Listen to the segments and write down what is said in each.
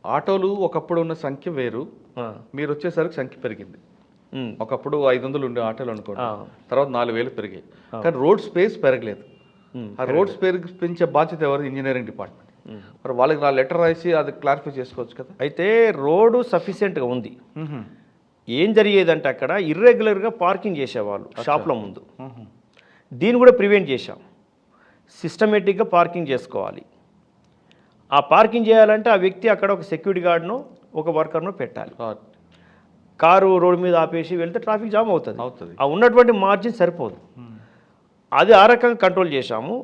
ఆటోలు ఒకప్పుడు ఉన్న సంఖ్య వేరు, ఆ, మీరు వచ్చేసరికి సంఖ్య పెరిగింది. ఉమ్, ఒకప్పుడు 500 ఉండే ఆటోలు అనుకోండి, ఆ, తర్వాత 4000 పెరిగాయి. కానీ రోడ్ స్పేస్ పెరగలేదు. ఉమ్, ఆ రోడ్ స్పేస్ పెంచే బాధ్యత ఎవరు? Engineering department. ఉమ్. మరి వాళ్ళకి నా లెటర్ రాసి అది క్లారిఫై చేసుకోవచ్చు కదా. అయితే రోడ్డు సఫిషియెంట్గా ఉంది. ఏం జరిగేదంటే అక్కడ ఇర్రెగ్యులర్గా పార్కింగ్ చేసేవాళ్ళు షాప్ల ముందు. దీన్ని కూడా ప్రివెంట్ చేశాం. సిస్టమేటిక్గా పార్కింగ్ చేసుకోవాలి. ఆ పార్కింగ్ చేయాలంటే ఆ వ్యక్తి అక్కడ ఒక సెక్యూరిటీ గార్డ్ను ఒక వర్కర్ను పెట్టాలి. కారు రోడ్డు మీద ఆపేసి వెళ్తే ట్రాఫిక్ జామ్ అవుతుంది. ఆ ఉన్నటువంటి మార్జిన్ సరిపోదు. అది ఆ రకంగా కంట్రోల్ చేశాము.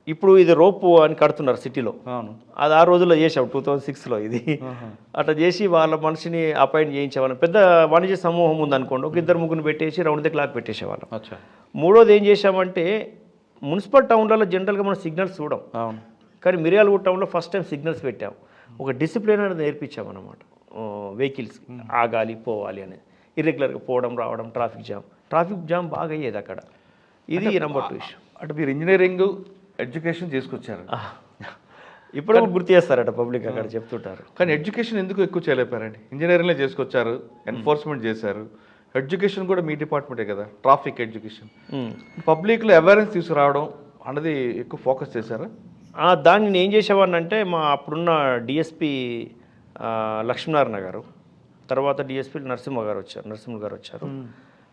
ఇప్పుడు ఇది రోపు అని కడుతున్నారు సిటీలో. అవును, అది ఆ రోజుల్లో చేసాం 2006లో. ఇది అట్లా చేసి వాళ్ళ మనిషిని అపాయింట్ చేయించేవాళ్ళం. పెద్ద వాణిజ్య సమూహం ఉందనుకోండి, ఒక ఇద్దరు ముగ్గురు పెట్టేసి రౌండ్ ది క్లాక్ పెట్టేసేవాళ్ళం. మూడోది ఏం చేశామంటే, మున్సిపల్ టౌన్లలో జనరల్గా మనం సిగ్నల్స్ చూడం. అవును, కానీ మిర్యాలగూడ టౌన్లో ఫస్ట్ టైం సిగ్నల్స్ పెట్టాం. ఒక డిసిప్లిన్ అనేది నేర్పించామన్నమాట. వెహికల్స్ ఆగాలి, పోవాలి అనేది. ఇర్రెగ్యులర్గా పోవడం రావడం, ట్రాఫిక్ జామ్ బాగా అయ్యేది అక్కడ. ఇది నెంబర్ 2 ఇష్యూ. అంటే మీరు ఇంజనీరింగ్ ఎడ్యుకేషన్ తీసుకొచ్చారు, ఇప్పుడు గుర్తు చేస్తారట పబ్లిక్ అక్కడ చెప్తుంటారు. కానీ ఎడ్యుకేషన్ ఎందుకు ఎక్కువ చేయలేపారండి? ఇంజనీరింగ్లో చేసుకొచ్చారు, ఎన్ఫోర్స్మెంట్ చేశారు, ఎడ్యుకేషన్ కూడా మీ డిపార్ట్మెంటే కదా, ట్రాఫిక్ ఎడ్యుకేషన్. పబ్లిక్లో అవేర్నెస్ తీసుకురావడం అన్నది ఎక్కువ ఫోకస్ చేశారా? దాన్ని నేను ఏం చేసేవాడిని అంటే, మా అప్పుడున్న డిఎస్పి లక్ష్మీనారాయణ గారు, తర్వాత డిఎస్పి నరసింహ గారు వచ్చారు.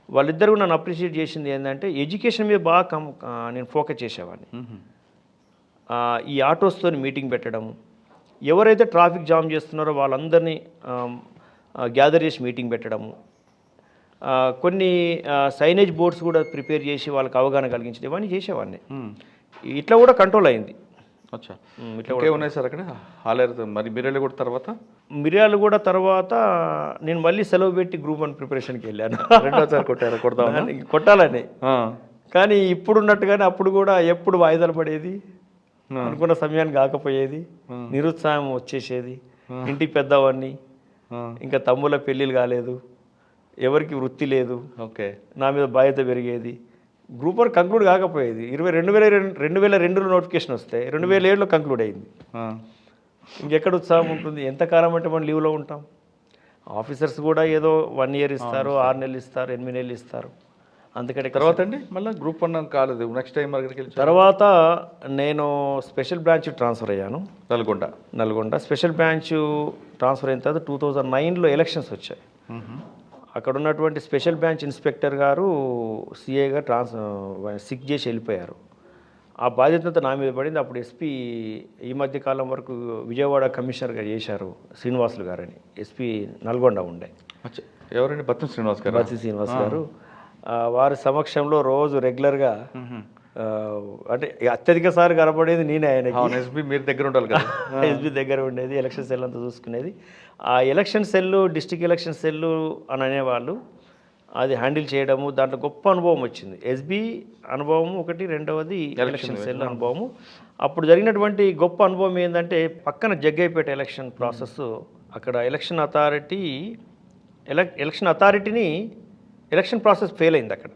వాళ్ళిద్దరు నన్ను అప్రిషియేట్ చేసింది ఏంటంటే, ఎడ్యుకేషన్ మీద బాగా నేను ఫోకస్ చేసేవాడిని. ఈ ఆటోస్తో మీటింగ్ పెట్టడము, ఎవరైతే ట్రాఫిక్ జామ్ చేస్తున్నారో వాళ్ళందరినీ గ్యాదర్ చేసి మీటింగ్ పెట్టడము, కొన్ని సైనేజ్ బోర్డ్స్ కూడా ప్రిపేర్ చేసి వాళ్ళకి అవగాహన కలిగించడం, ఇవన్నీ చేసేవాడిని. ఇట్లా కూడా కంట్రోల్ అయింది. ఇట్లా ఉన్నాయి సార్ అక్కడ హాలేరు. మరి మిర్యాలగూడ తర్వాత నేను మళ్ళీ సెలవు పెట్టి గ్రూప్ 1 ప్రిపరేషన్కి వెళ్ళాను. రెండోసారి కొట్టాలని. కానీ ఇప్పుడున్నట్టుగానే అప్పుడు కూడా ఎప్పుడు వాయిదాలు పడేది, అనుకున్న సమయానికి కాకపోయేది, నిరుత్సాహం వచ్చేసేది. ఇంటికి పెద్దవాడిని, ఇంకా తమ్ముళ్ళ పెళ్ళిళ్ళు కాలేదు, ఎవరికి వృత్తి లేదు, నా మీద బాధ్యత పెరిగేది. గ్రూప్ 1 కంక్లూడ్ కాకపోయేది. 2002లో నోటిఫికేషన్ వస్తే 2007లో కంక్లూడ్ అయింది. ఇంకెక్కడ ఉత్సాహం ఉంటుంది? ఎంతకాలం అంటే మనం లీవ్లో ఉంటాం. ఆఫీసర్స్ కూడా ఏదో 1 year ఇస్తారు, 6 నెలలు ఇస్తారు, 8 నెలలు ఇస్తారు. అందుకని తర్వాత అండి మళ్ళీ గ్రూప్ 1 కాలేదు, నెక్స్ట్ టైం తర్వాత నేను స్పెషల్ బ్రాంచ్ ట్రాన్స్ఫర్ అయ్యాను. నల్గొండ స్పెషల్ బ్రాంచ్ ట్రాన్స్ఫర్ అయిన తర్వాత 2009లో ఎలక్షన్స్ వచ్చాయి. అక్కడ ఉన్నటువంటి స్పెషల్ బ్రాంచ్ ఇన్స్పెక్టర్ గారు సిఏ గారు సిక్ చేసి వెళ్ళిపోయారు. ఆ బాధ్యత నా మీద పడింది. అప్పుడు ఎస్పీ ఈ మధ్య కాలం వరకు విజయవాడ కమిషనర్గా చేశారు శ్రీనివాసులు గారని. ఎస్పీ నల్గొండ ఉండే. ఎవరండి? బత్తి శ్రీనివాస్ గారు. వారి సమక్షంలో రోజు రెగ్యులర్గా, అంటే అత్యధిక సార్లు కనపడేది నేనే ఆయనకి. ఎస్పీ మీరు దగ్గర ఉండాలి కదా. ఎస్పీ దగ్గర ఉండేది, ఎలక్షన్ సెల్ అంతా చూసుకునేది. ఆ election cell, district election cell అని అనేవాళ్ళు. అది హ్యాండిల్ చేయడము, దాంట్లో గొప్ప అనుభవం వచ్చింది. ఎస్బీ అనుభవము ఒకటి, రెండవది ఎలక్షన్ సెల్ అనుభవము. అప్పుడు జరిగినటువంటి గొప్ప అనుభవం ఏంటంటే, పక్కన జగ్గైపేట ఎలక్షన్ ప్రాసెస్, అక్కడ ఎలక్షన్ అథారిటీని ఎలక్షన్ ప్రాసెస్ ఫెయిల్ అయింది. అక్కడ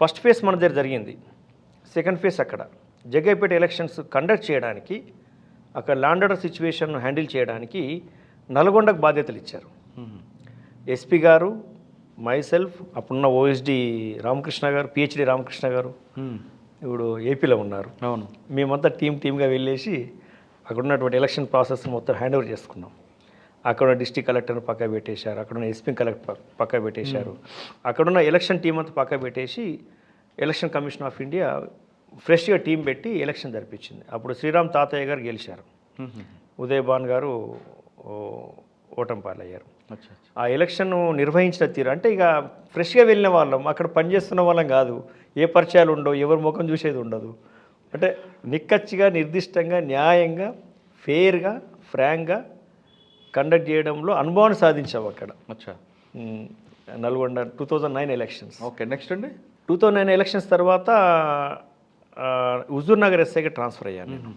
ఫస్ట్ ఫేజ్ మన దగ్గర జరిగింది, సెకండ్ ఫేజ్ అక్కడ. జగ్గైపేట ఎలక్షన్స్ కండక్ట్ చేయడానికి, అక్కడ ల్యాండ్ ఆర్డర్ సిచ్యువేషన్ హ్యాండిల్ చేయడానికి నల్గొండకు బాధ్యతలు ఇచ్చారు. ఎస్పీ గారు, మైసెల్ఫ్, అప్పుడున్న ఓఎస్డి రామకృష్ణ గారు, పిహెచ్డి రామకృష్ణ గారు, ఇప్పుడు ఏపీలో ఉన్నారు. అవును. మేమంతా టీమ్గా వెళ్ళేసి అక్కడ ఉన్నటువంటి ఎలక్షన్ ప్రాసెస్ మొత్తం హ్యాండ్ ఓవర్ చేసుకున్నాం. అక్కడ డిస్ట్రిక్ట్ కలెక్టర్ని పక్క పెట్టేశారు, అక్కడున్న ఎస్పీ కలెక్టర్ పక్క పెట్టేశారు, అక్కడున్న ఎలక్షన్ టీం అంతా పక్క పెట్టేసి ఎలక్షన్ కమిషన్ ఆఫ్ ఇండియా ఫ్రెష్గా టీం పెట్టి ఎలక్షన్ జరిపించింది. అప్పుడు శ్రీరామ్ తాతయ్య గారు గెలిచారు, ఉదయభాన్ గారు ఓటమి పాలయ్యారు. ఆ ఎలక్షన్ నిర్వహించిన తీరు అంటే, ఇక ఫ్రెష్గా వెళ్ళిన వాళ్ళం, అక్కడ పనిచేస్తున్న వాళ్ళం కాదు, ఏ పరిచయాలు ఉండవు, ఎవరి ముఖం చూసేది ఉండదు. అంటే నిక్కచ్చిగా, నిర్దిష్టంగా, న్యాయంగా, ఫెయిర్గా, ఫ్రాంక్గా కండక్ట్ చేయడంలో అనుభవాన్ని సాధించాము అక్కడ. నల్గొండ 2009 ఎలక్షన్స్. ఓకే, నెక్స్ట్ అండి 2009 ఎలక్షన్స్ తర్వాత హుజూర్ నగర్ ఎస్ఐగా ట్రాన్స్ఫర్ అయ్యాను నేను.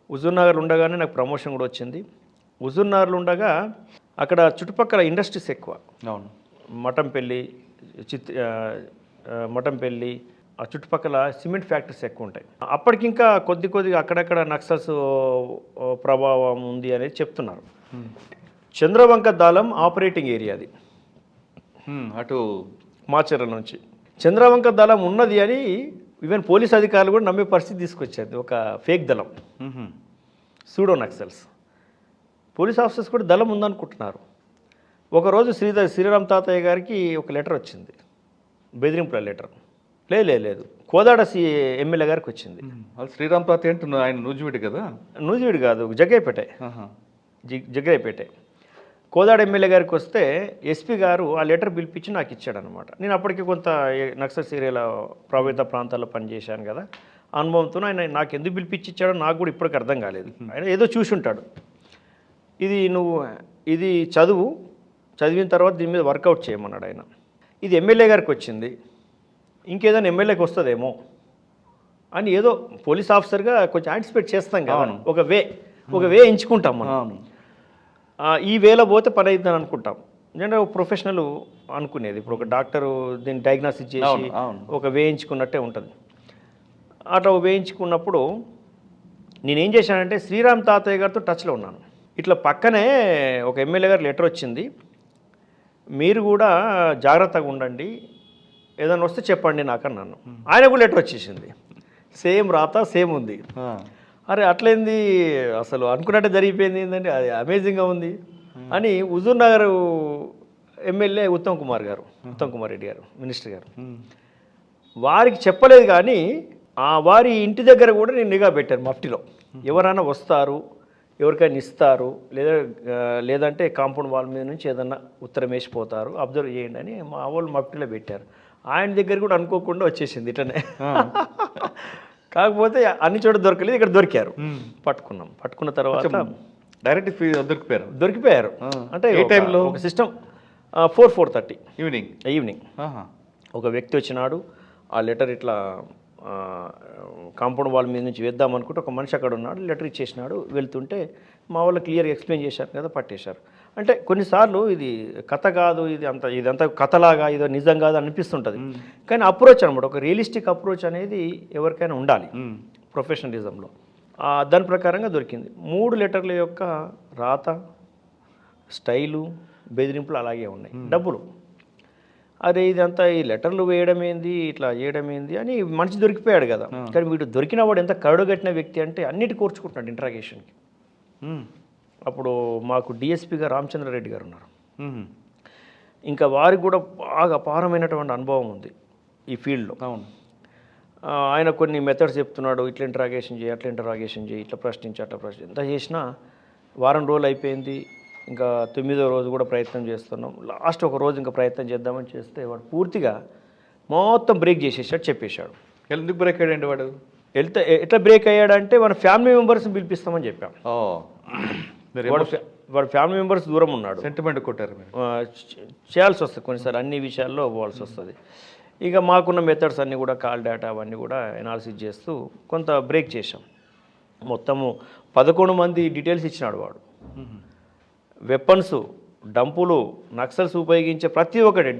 హుజూర్ నగర్ ఉండగానే నాకు ప్రమోషన్ కూడా వచ్చింది. హుజూర్ నగర్లో ఉండగా అక్కడ చుట్టుపక్కల ఇండస్ట్రీస్ ఎక్కువ. అవును. మఠంపల్లి, మఠంపల్లి, ఆ చుట్టుపక్కల సిమెంట్ ఫ్యాక్టరీస్ ఎక్కువ ఉంటాయి. అప్పటికింకా కొద్దిగా అక్కడక్కడ నక్సల్స్ ప్రభావం ఉంది అనేది చెప్తున్నారు. చంద్రవంక దళం ఆపరేటింగ్ ఏరియా అది అటు మాచర్ల నుంచి. చంద్రవంక దళం ఉన్నది అని ఈవెన్ పోలీస్ అధికారులు కూడా నమ్మే పరిస్థితి తీసుకొచ్చారు. ఒక ఫేక్ దళం, సూడో నక్సల్స్. పోలీస్ ఆఫీసర్స్ కూడా దళం ఉందనుకుంటున్నారు. ఒకరోజు శ్రీరామ్ తాతయ్య గారికి ఒక లెటర్ వచ్చింది, బెదిరింపుల లెటర్. లేదు కోదాడ ఎమ్మెల్యే గారికి వచ్చింది. శ్రీరామ్ తాత ఏంటి ఆయన నూజివీడు కదా? నూజివీడు కాదు, జగ్గయ్యపేట. కోదాడ ఎమ్మెల్యే గారికి వస్తే ఎస్పీ గారు ఆ లెటర్ పిలిపించి నాకు ఇచ్చాడనమాట. నేను అప్పటికి కొంత నక్సల్ ఏరియాల ప్రభావిత ప్రాంతాల్లో పనిచేశాను కదా, అనుభవంతో ఆయన నాకు ఎందుకు పిలిపించి ఇచ్చాడో నాకు కూడా ఇప్పటికి అర్థం కాలేదు. ఆయన ఏదో చూసి ఉంటాడు. ఇది చదివిన తర్వాత దీని మీద వర్కౌట్ చేయమన్నాడు ఆయన. ఇది ఎమ్మెల్యే గారికి వచ్చింది, ఇంకేదైనా ఎమ్మెల్యేకి వస్తుందేమో అని ఏదో పోలీస్ ఆఫీసర్గా కొంచెం యాంటిసిపేట్ చేస్తాం కదా, ఒక వే ఎంచుకుంటాం మనం. ఈ వేలో పోతే పని అవుతుందని అనుకుంటాం. నేను ప్రొఫెషనల్ అనుకునేది. ఇప్పుడు ఒక డాక్టరు దీన్ని డయాగ్నోసిస్ చేసి ఒక వేయించుకున్నట్టే ఉంటుంది. అట్లా వేయించుకున్నప్పుడు నేనేం చేశానంటే శ్రీరామ్ తాతయ్య గారితో టచ్లో ఉన్నాను. ఇట్లా పక్కనే ఒక ఎమ్మెల్యే గారు లెటర్ వచ్చింది, మీరు కూడా జాగ్రత్తగా ఉండండి, ఏదైనా వస్తే చెప్పండి నాకు అన్నాను. ఆయన కూడా లెటర్ వచ్చేసింది, సేమ్ రాత సేమ్ ఉంది. అరే అట్లయింది, అసలు అనుకున్నట్టే జరిగిపోయింది ఏంటంటే అది అమేజింగ్గా ఉంది అని హుజూర్ నగర్ ఎమ్మెల్యే ఉత్తమ్ కుమార్ రెడ్డి గారు, మినిస్టర్ గారు, వారికి చెప్పలేదు. కానీ వారి ఇంటి దగ్గర కూడా నేను నిఘా పెట్టాను. మఫ్టీలో ఎవరైనా వస్తారు, ఎవరికైనా ఇస్తారు, లేదంటే కాంపౌండ్ వాల్ మీద నుంచి ఏదన్నా ఉత్తరం వేసిపోతారు, అబ్జర్వ్ చేయండి అని మా వాళ్ళు మఫ్టీలో పెట్టారు. ఆయన దగ్గర కూడా అనుకోకుండా వచ్చేసింది ఇట్లనే. కాకపోతే అన్ని చోట దొరకలేదు, ఇక్కడ దొరికారు. పట్టుకున్న తర్వాత డైరెక్ట్ దొరికిపోయారు. అంటే ఏ టైంలో ఒక సిస్టమ్ 4:30 ఈవినింగ్ ఒక వ్యక్తి వచ్చినాడు. ఆ లెటర్ ఇట్లా కాంపౌండ్ వాల్ మీద నుంచి వేద్దాం అనుకుంటే ఒక మనిషి అక్కడ ఉన్నాడు, లెటర్ ఇచ్చేసినాడు. వెళ్తుంటే మా వాళ్ళు క్లియర్గా ఎక్స్ప్లెయిన్ చేశారు కదా, పట్టేశారు. అంటే కొన్నిసార్లు ఇది కథ కాదు, ఇదంతా కథలాగా ఇదో నిజం కాదు అనిపిస్తుంటుంది. కానీ అప్రోచ్ అనమాట, ఒక రియలిస్టిక్ అప్రోచ్ అనేది ఎవరికైనా ఉండాలి ప్రొఫెషనలిజంలో. దాని ప్రకారంగా దొరికింది. 3 లెటర్ల యొక్క రాత, స్టైలు, బెదిరింపులు అలాగే ఉన్నాయి. డబ్బులు, అరే ఇదంతా ఈ లెటర్లు వేయడం ఏంది, ఇట్లా చేయడం ఏంది అని మనిషి దొరికిపోయాడు కదా. కానీ వీడు దొరికిన వాడు ఎంత కరుడుగట్టిన వ్యక్తి అంటే అన్నిటి కోర్చుకుంటున్నాడు ఇంట్రాగేషన్కి. అప్పుడు మాకు డిఎస్పీగా రామచంద్రారెడ్డి గారు ఉన్నారు. ఇంకా వారికి కూడా బాగా అపారమైనటువంటి అనుభవం ఉంది ఈ ఫీల్డ్లో. ఆయన కొన్ని మెథడ్స్ చెప్తున్నాడు, ఇట్లా ఇంట్రాగేషన్ చేయి, అట్లా ఇంట్రాగేషన్ చేయి, ఇట్లా ప్రశ్నించి అట్లా ఎంత చేసినా వారం రోజులు అయిపోయింది. ఇంకా 9వ రోజు కూడా ప్రయత్నం చేస్తున్నాం. లాస్ట్ ఒక రోజు ఇంకా ప్రయత్నం చేద్దామని చేస్తే వాడు పూర్తిగా మొత్తం బ్రేక్ చేసేసాడు, చెప్పేశాడు. ఎందుకు బ్రేక్ అయ్యాడండి వాడు? ఎట్లా బ్రేక్ అయ్యాడంటే మన ఫ్యామిలీ మెంబర్స్ని పిలిపిస్తామని చెప్పాం. వాడు ఫ్యామిలీ మెంబర్స్ దూరం ఉన్నాడు, సెంటిమెంట్ కొట్టారు, చేయాల్సి వస్తుంది కొన్నిసార్లు, అన్ని విషయాల్లో పోవాల్సి వస్తుంది. ఇక మాకున్న మెథడ్స్ అన్నీ కూడా కాల్ డేటా అవన్నీ కూడా ఎనాలిసిస్ చేస్తూ కొంత బ్రేక్ చేశాం. మొత్తము 11 మంది డీటెయిల్స్ ఇచ్చినాడు వాడు. వెపన్స్, డంపులు, నక్సల్స్ ఉపయోగించే ప్రతి ఒక్కటి,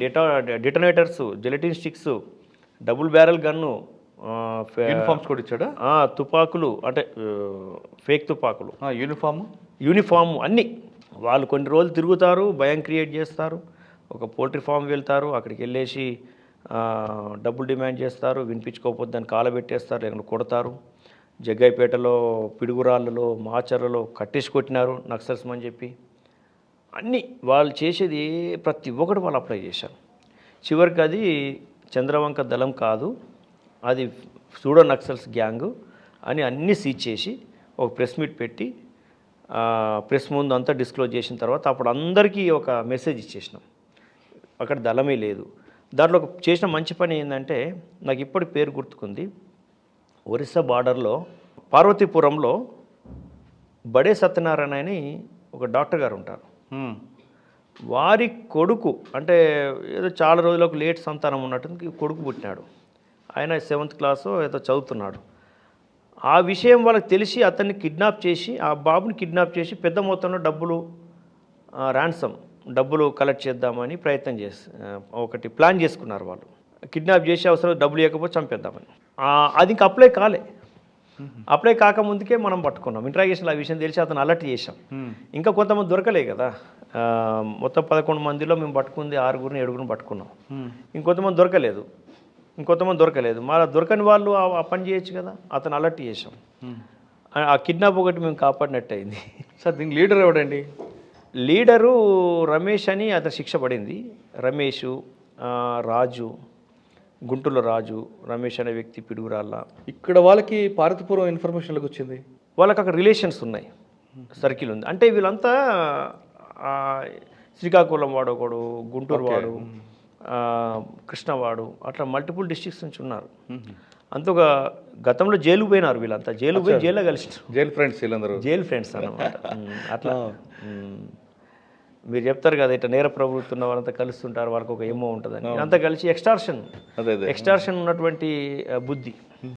డిటనేటర్స్, gelatin sticks, double barrel gun, uniforms కూడా ఇచ్చాడా? తుపాకులు, అంటే ఫేక్ తుపాకులు, యూనిఫామ్ అన్నీ. వాళ్ళు కొన్ని రోజులు తిరుగుతారు, భయం క్రియేట్ చేస్తారు. ఒక పోల్ట్రీ ఫామ్ వెళ్తారు, అక్కడికి వెళ్ళేసి డబ్బులు డిమాండ్ చేస్తారు, వినిపించుకోకపోతే దాన్ని కాలబెట్టేస్తారు, లేకుండా కొడతారు. జగ్గయ్యపేటలో, పిడుగురాళ్ళలో, మాచర్లలో కట్టేసి కొట్టినారు నక్సల్స్ అని చెప్పి. అన్నీ వాళ్ళు చేసేది ప్రతి ఒక్కటి వాళ్ళు అప్లై చేశారు. చివరికి అది చంద్రవంక దళం కాదు, అది సూడో నక్సల్స్ గ్యాంగు అని అన్నీ సీజ్ చేసి ఒక ప్రెస్ మీట్ పెట్టి ప్రెస్ ముందు అంతా డిస్క్లోజ్ చేసిన తర్వాత అప్పుడు అందరికీ ఒక మెసేజ్ ఇచ్చేసినాం, అక్కడ దళమే లేదు. దాంట్లో చేసిన మంచి పని ఏంటంటే నాకు ఇప్పటి పేరు గుర్తుకుంది. ఒరిస్సా బార్డర్లో పార్వతీపురంలో బడే సత్యనారాయణ అని ఒక డాక్టర్ గారు ఉంటారు. వారి కొడుకు, అంటే ఏదో చాలా రోజులకు లేట్ సంతానం ఉన్నట్టు కొడుకు పుట్టినాడు. ఆయన 7th క్లాస్ ఏదో చదువుతున్నాడు. ఆ విషయం వాళ్ళకి తెలిసి అతన్ని కిడ్నాప్ చేసి, ఆ బాబుని కిడ్నాప్ చేసి పెద్ద మొత్తంలో డబ్బులు కలెక్ట్ చేద్దామని ప్రయత్నం ఒకటి ప్లాన్ చేసుకున్నారు వాళ్ళు. కిడ్నాప్ చేసి అవసరం డబ్బులు ఇవ్వకపోతే చంపేద్దామని. అది ఇంకా అప్లై కాకముందుకే మనం పట్టుకున్నాం. ఇంట్రాగేషన్లో ఆ విషయం తెలిసి అతను అలర్ట్ చేసాం. ఇంకా కొంతమంది దొరకలే కదా, మొత్తం 11 మందిలో మేము పట్టుకుంది 6గురిని 7గురిని పట్టుకున్నాం. ఇంకొంతమంది దొరకలేదు. మళ్ళీ దొరకని వాళ్ళు ఆ పని చేయొచ్చు కదా, అతను అలర్ట్ చేసాం. ఆ కిడ్నాప్ ఒకటి మేము కాపాడినట్టు అయింది. సార్ దీనికి లీడర్ ఎవడండి? లీడరు రమేష్ అని అతను శిక్ష పడింది. రమేష్, రాజు, గుంటూరులో రాజు, రమేష్ అనే వ్యక్తి పిడుగురాళ్ళ. ఇక్కడ వాళ్ళకి పారితపూర్వం ఇన్ఫర్మేషన్లకు వచ్చింది. వాళ్ళకి అక్కడ రిలేషన్స్ ఉన్నాయి, సర్కిల్ ఉంది. అంటే వీళ్ళంతా శ్రీకాకుళం వాడు ఒకడు, గుంటూరు వాడు, కృష్ణవాడు, అట్లా మల్టిపుల్ డిస్ట్రిక్ట్స్ నుంచి ఉన్నారు. అంతగా గతంలో జైలు పోయినారు వీళ్ళంతా. జైల్లో కలిసి జైలు ఫ్రెండ్స్ వీళ్ళందరూ, జైలు ఫ్రెండ్స్ అన్నమాట. అట్లా మీరు చెప్తారు కదా, ఇట్లా నేర ప్రవృత్తి ఉన్న వాళ్ళంతా కలుస్తుంటారు, వాళ్ళకి ఒక ఏమో ఉంటుందని. అంతా కలిసి ఎక్స్టార్షన్ ఉన్నటువంటి బుద్ధి.